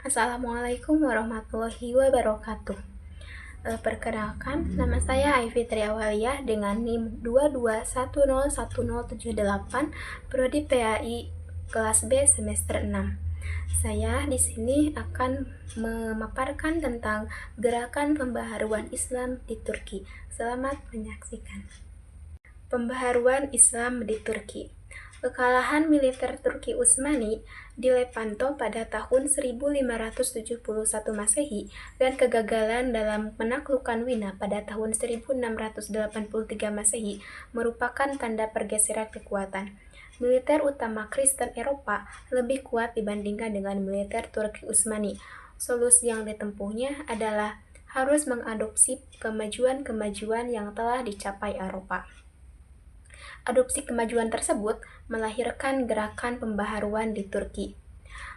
Assalamualaikum warahmatullahi wabarakatuh. Perkenalkan, nama saya Aifi Triawaliyah dengan NIM 22101078, Prodi PAI kelas B semester 6. Saya di sini akan memaparkan tentang gerakan pembaharuan Islam di Turki. Selamat menyaksikan. Pembaharuan Islam di Turki. Kekalahan militer Turki Utsmani di Lepanto pada tahun 1571 Masehi dan kegagalan dalam menaklukkan Wina pada tahun 1683 Masehi merupakan tanda pergeseran kekuatan. Militer utama Kristen Eropa lebih kuat dibandingkan dengan militer Turki Utsmani. Solusi yang ditempuhnya adalah harus mengadopsi kemajuan-kemajuan yang telah dicapai Eropa. Adopsi kemajuan tersebut melahirkan gerakan pembaharuan di Turki.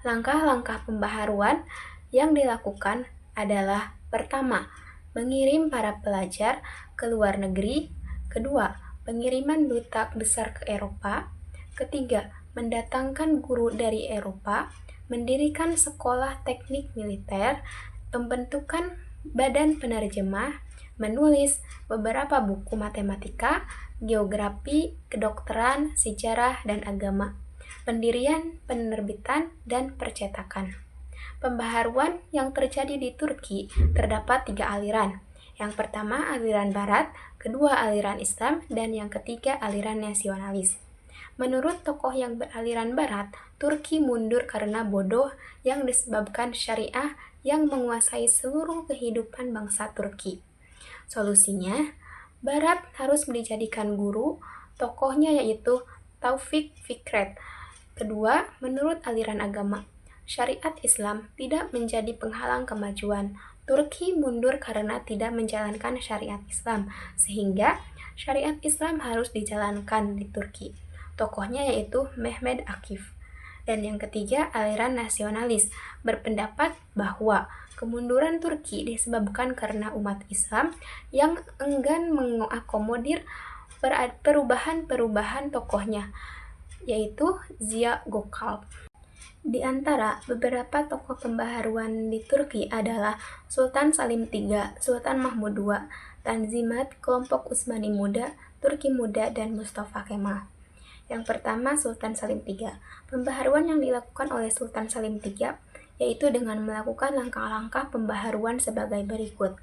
Langkah-langkah pembaharuan yang dilakukan adalah: pertama, mengirim para pelajar ke luar negeri; kedua, pengiriman duta besar ke Eropa; ketiga, mendatangkan guru dari Eropa; mendirikan sekolah teknik militer; pembentukan badan penerjemah; menulis beberapa buku matematika, geografi, kedokteran, sejarah, dan agama; pendirian penerbitan dan percetakan. Pembaharuan yang terjadi di Turki terdapat 3 aliran. Yang pertama aliran Barat, kedua aliran Islam, dan yang ketiga aliran nasionalis. Menurut tokoh yang beraliran Barat, Turki mundur karena bodoh yang disebabkan syariah yang menguasai seluruh kehidupan bangsa Turki. Solusinya, Barat harus dijadikan guru, tokohnya yaitu Taufik Fikret. Kedua, menurut aliran agama, syariat Islam tidak menjadi penghalang kemajuan. Turki mundur karena tidak menjalankan syariat Islam, sehingga syariat Islam harus dijalankan di Turki. Tokohnya yaitu Mehmed Akif. Dan yang ketiga, aliran nasionalis berpendapat bahwa kemunduran Turki disebabkan karena umat Islam yang enggan mengakomodir perubahan-perubahan tokohnya, yaitu Ziya Gökalp. Di antara beberapa tokoh pembaharuan di Turki adalah Sultan Salim III, Sultan Mahmud II, Tanzimat, kelompok Utsmani Muda, Turki Muda, dan Mustafa Kemal. Yang pertama, Sultan Salim III. Pembaharuan yang dilakukan oleh Sultan Salim III yaitu dengan melakukan langkah-langkah pembaharuan sebagai berikut,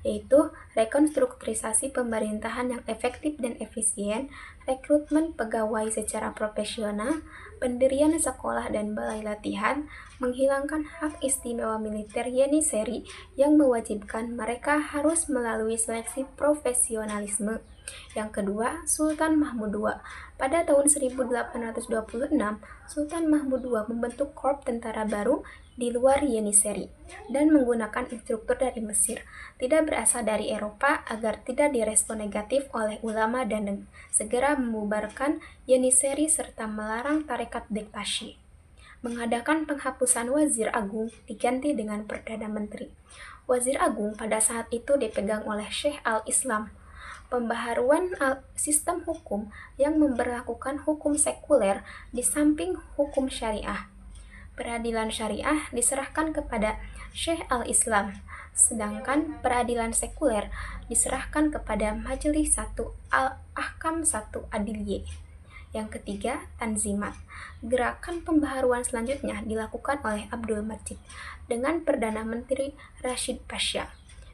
yaitu rekonstrukturisasi pemerintahan yang efektif dan efisien, rekrutmen pegawai secara profesional, pendirian sekolah dan balai latihan, menghilangkan hak istimewa militer Yeniseri yang mewajibkan mereka harus melalui seleksi profesionalisme. Yang kedua, Sultan Mahmud II. Pada tahun 1826, Sultan Mahmud II membentuk korps tentara baru di luar Yeniseri dan menggunakan instruktur dari Mesir, tidak berasal dari Eropa, agar tidak direspon negatif oleh ulama dan segera membubarkan Yeniseri serta melarang tarekat Bektashi. Mengadakan penghapusan Wazir Agung diganti dengan Perdana Menteri. Wazir Agung pada saat itu dipegang oleh Syekh al-Islam. Pembaharuan sistem hukum yang memberlakukan hukum sekuler di samping hukum syariah. Peradilan syariah diserahkan kepada Syekh al-Islam, sedangkan peradilan sekuler diserahkan kepada Majelis 1 Al-Ahkam 1 Adiliyeh. Yang ketiga, Tanzimat. Gerakan pembaharuan selanjutnya dilakukan oleh Abdul Majid dengan Perdana Menteri Rashid Pasha.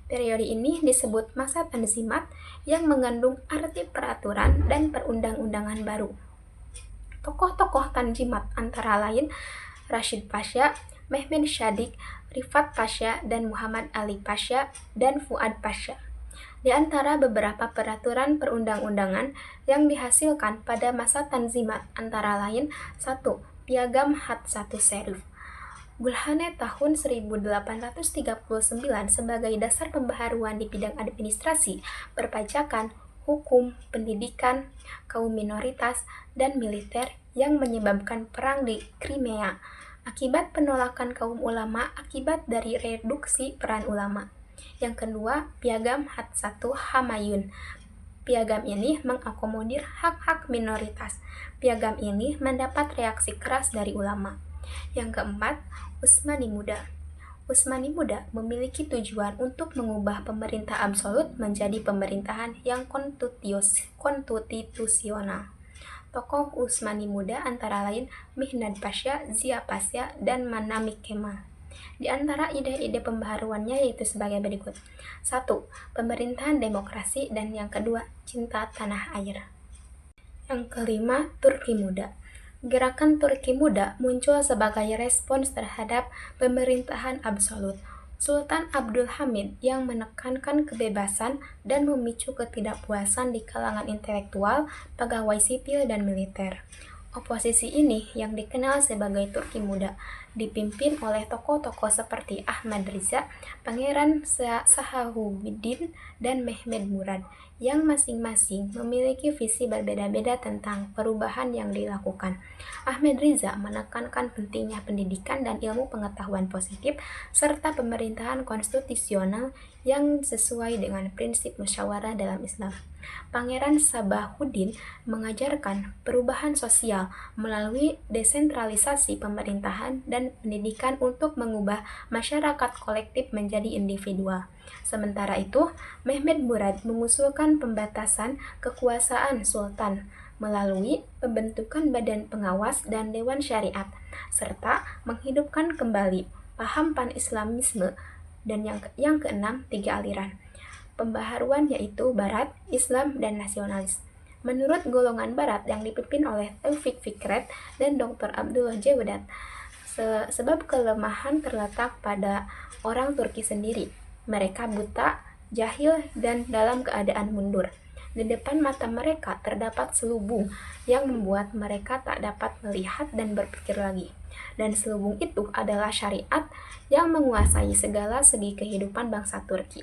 Periode ini disebut masa Tanzimat yang mengandung arti peraturan dan perundang-undangan baru. Tokoh-tokoh Tanzimat antara lain Rashid Pasha, Mehmed Shadik, Rifat Pasha, dan Muhammad Ali Pasha, dan Fuad Pasha. Di antara beberapa peraturan perundang-undangan yang dihasilkan pada masa Tanzimat antara lain: 1. Piagam Hat 1 Serif. Gulhane tahun 1839 sebagai dasar pembaharuan di bidang administrasi, perpajakan, hukum, pendidikan, kaum minoritas, dan militer yang menyebabkan perang di Crimea akibat penolakan kaum ulama akibat dari reduksi peran ulama. Yang kedua, Piagam Hat 1 Hamayun. Piagam ini mengakomodir hak-hak minoritas. Piagam ini mendapat reaksi keras dari ulama. Yang keempat, Utsmani Muda. Utsmani muda memiliki tujuan untuk mengubah pemerintah absolut menjadi pemerintahan yang konstitusional. Tokoh Utsmani muda antara lain Mihnad Pasha, Zia Pasha, dan Manami Kemal. Di antara ide-ide pembaharuannya yaitu sebagai berikut. 1. Pemerintahan demokrasi, dan yang kedua, cinta tanah air. Yang kelima, Turki muda. Gerakan Turki muda muncul sebagai respons terhadap pemerintahan absolut Sultan Abdul Hamid yang menekankan kebebasan dan memicu ketidakpuasan di kalangan intelektual, pegawai sipil, dan militer. Oposisi ini, yang dikenal sebagai Turki muda, dipimpin oleh tokoh-tokoh seperti Ahmad Riza, Pangeran Sahabuddin, dan Mehmed Murad, yang masing-masing memiliki visi berbeda-beda tentang perubahan yang dilakukan. Ahmad Riza menekankan pentingnya pendidikan dan ilmu pengetahuan positif, serta pemerintahan konstitusional yang sesuai dengan prinsip musyawarah dalam Islam. Pangeran Sabahuddin mengajarkan perubahan sosial melalui desentralisasi pemerintahan dan pendidikan untuk mengubah masyarakat kolektif menjadi individual. Sementara itu, Mehmed Murad mengusulkan pembatasan kekuasaan sultan melalui pembentukan badan pengawas dan dewan syariat, serta menghidupkan kembali paham pan-Islamisme, dan yang keenam, 3 aliran pembaharuan yaitu Barat, Islam, dan Nasionalis. Menurut golongan Barat yang dipimpin oleh Taufik Fikret dan Dr. Abdullah Jawdat, sebab kelemahan terletak pada orang Turki sendiri. Mereka buta, jahil, dan dalam keadaan mundur. Di depan mata mereka terdapat selubung yang membuat mereka tak dapat melihat dan berpikir lagi. Dan selubung itu adalah syariat yang menguasai segala segi kehidupan bangsa Turki.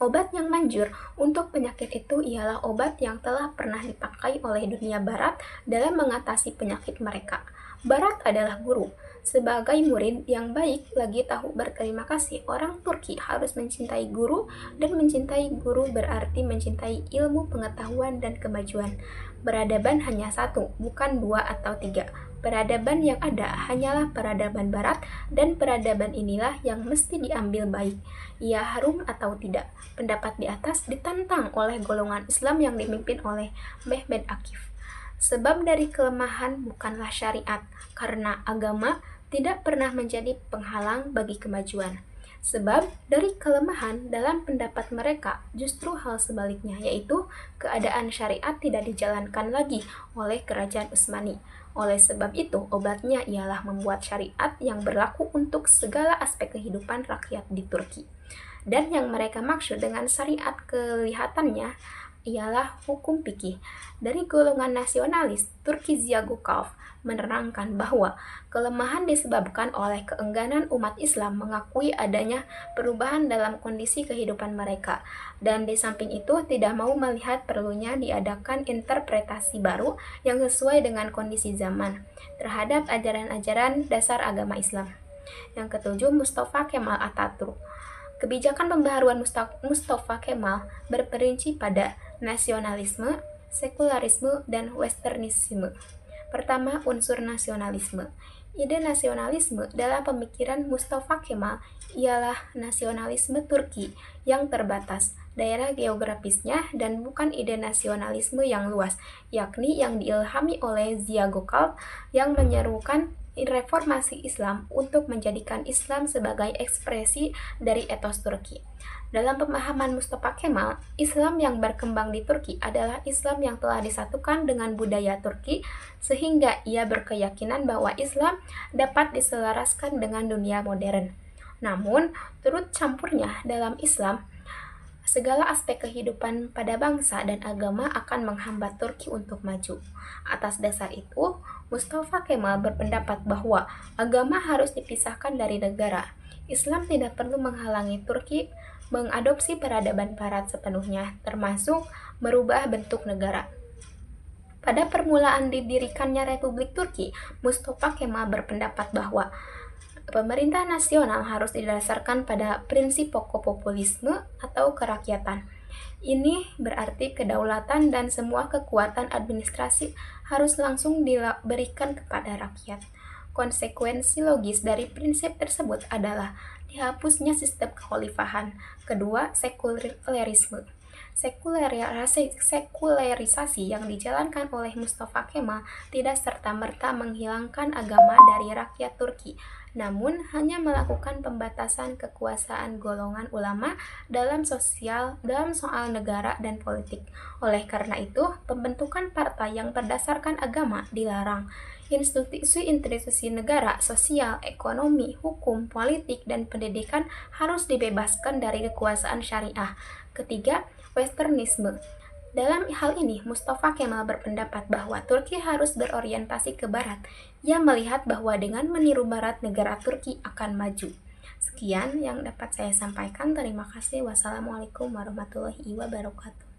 Obat yang manjur untuk penyakit itu ialah obat yang telah pernah dipakai oleh dunia barat dalam mengatasi penyakit mereka. Barat adalah guru. Sebagai murid yang baik lagi tahu berterima kasih, orang Turki harus mencintai guru, dan mencintai guru berarti mencintai ilmu, pengetahuan, dan kemajuan. Peradaban hanya satu, bukan 2 atau 3. Peradaban yang ada hanyalah peradaban barat, dan peradaban inilah yang mesti diambil baik. Ia harum atau tidak. Pendapat di atas ditantang oleh golongan Islam yang dipimpin oleh Mehmed Akif. Sebab dari kelemahan bukanlah syariat, karena agama tidak pernah menjadi penghalang bagi kemajuan. Sebab dari kelemahan dalam pendapat mereka justru hal sebaliknya, yaitu keadaan syariat tidak dijalankan lagi oleh kerajaan Utsmani. Oleh sebab itu, obatnya ialah membuat syariat yang berlaku untuk segala aspek kehidupan rakyat di Turki. Dan yang mereka maksud dengan syariat kelihatannya ialah hukum fikih. Dari golongan nasionalis, Turki Ziya Gökalp menerangkan bahwa kelemahan disebabkan oleh keengganan umat Islam mengakui adanya perubahan dalam kondisi kehidupan mereka, dan di samping itu tidak mau melihat perlunya diadakan interpretasi baru yang sesuai dengan kondisi zaman terhadap ajaran-ajaran dasar agama Islam. Yang ketujuh, Mustafa Kemal Atatürk. Kebijakan pembaharuan Mustafa Kemal berperinci pada nasionalisme, sekularisme, dan westernisme. Pertama, unsur nasionalisme. Ide nasionalisme dalam pemikiran Mustafa Kemal ialah nasionalisme Turki yang terbatas daerah geografisnya, dan bukan ide nasionalisme yang luas, yakni yang diilhami oleh Ziya Gökalp yang menyerukan reformasi Islam untuk menjadikan Islam sebagai ekspresi dari etos Turki. Dalam pemahaman Mustafa Kemal, Islam yang berkembang di Turki adalah Islam yang telah disatukan dengan budaya Turki, sehingga ia berkeyakinan bahwa Islam dapat diselaraskan dengan dunia modern. Namun, turut campurnya dalam Islam, segala aspek kehidupan pada bangsa dan agama akan menghambat Turki untuk maju. Atas dasar itu, Mustafa Kemal berpendapat bahwa agama harus dipisahkan dari negara. Islam tidak perlu menghalangi Turki mengadopsi peradaban barat sepenuhnya, termasuk merubah bentuk negara. Pada permulaan didirikannya Republik Turki, Mustafa Kemal berpendapat bahwa pemerintah nasional harus didasarkan pada prinsip pokok populisme atau kerakyatan. Ini berarti kedaulatan dan semua kekuatan administrasi harus langsung diberikan kepada rakyat. Konsekuensi logis dari prinsip tersebut adalah dihapusnya sistem kekhalifahan. Kedua, sekularisme. Sekularisasi yang dijalankan oleh Mustafa Kemal tidak serta-merta menghilangkan agama dari rakyat Turki, namun hanya melakukan pembatasan kekuasaan golongan ulama dalam soal negara dan politik. Oleh karena itu, pembentukan partai yang berdasarkan agama dilarang. Institusi-institusi negara, sosial, ekonomi, hukum, politik, dan pendidikan harus dibebaskan dari kekuasaan syariah. Ketiga, Westernisme. Dalam hal ini, Mustafa Kemal berpendapat bahwa Turki harus berorientasi ke Barat. Ia melihat bahwa dengan meniru Barat, negara Turki akan maju. Sekian yang dapat saya sampaikan. Terima kasih. Wassalamualaikum warahmatullahi wabarakatuh.